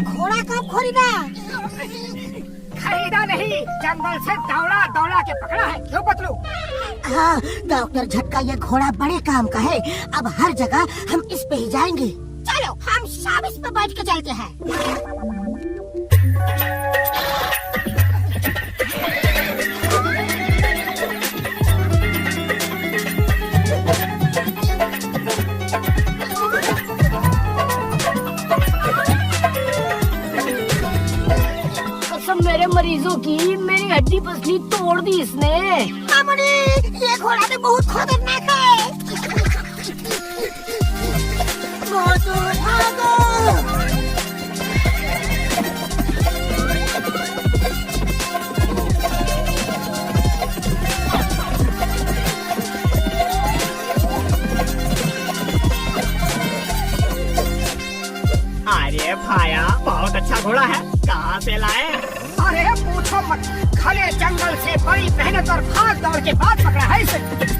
घोड़ा कब खरीदा? खरीदा नहीं, जंगल से दौड़ा दौड़ा के पकड़ा है। क्यों पतलू? हाँ डॉक्टर झटका, ये घोड़ा बड़े काम का है। अब हर जगह हम इस पे ही जाएंगे। चलो हम सब इस पे बैठ के चलते हैं। मेरे मरीजों की मेरी हड्डी पसली तोड़ दी इसने। मामूली, ये घोड़ा तो बहुत खतरनाक है। मोटू भागो। अरे भाया, बहुत अच्छा घोड़ा है। कहाँ से लाए? अरे पूछो मत, घने जंगल से बड़ी मेहनत और भाग दौड़ के बाद पकड़ा है इसे।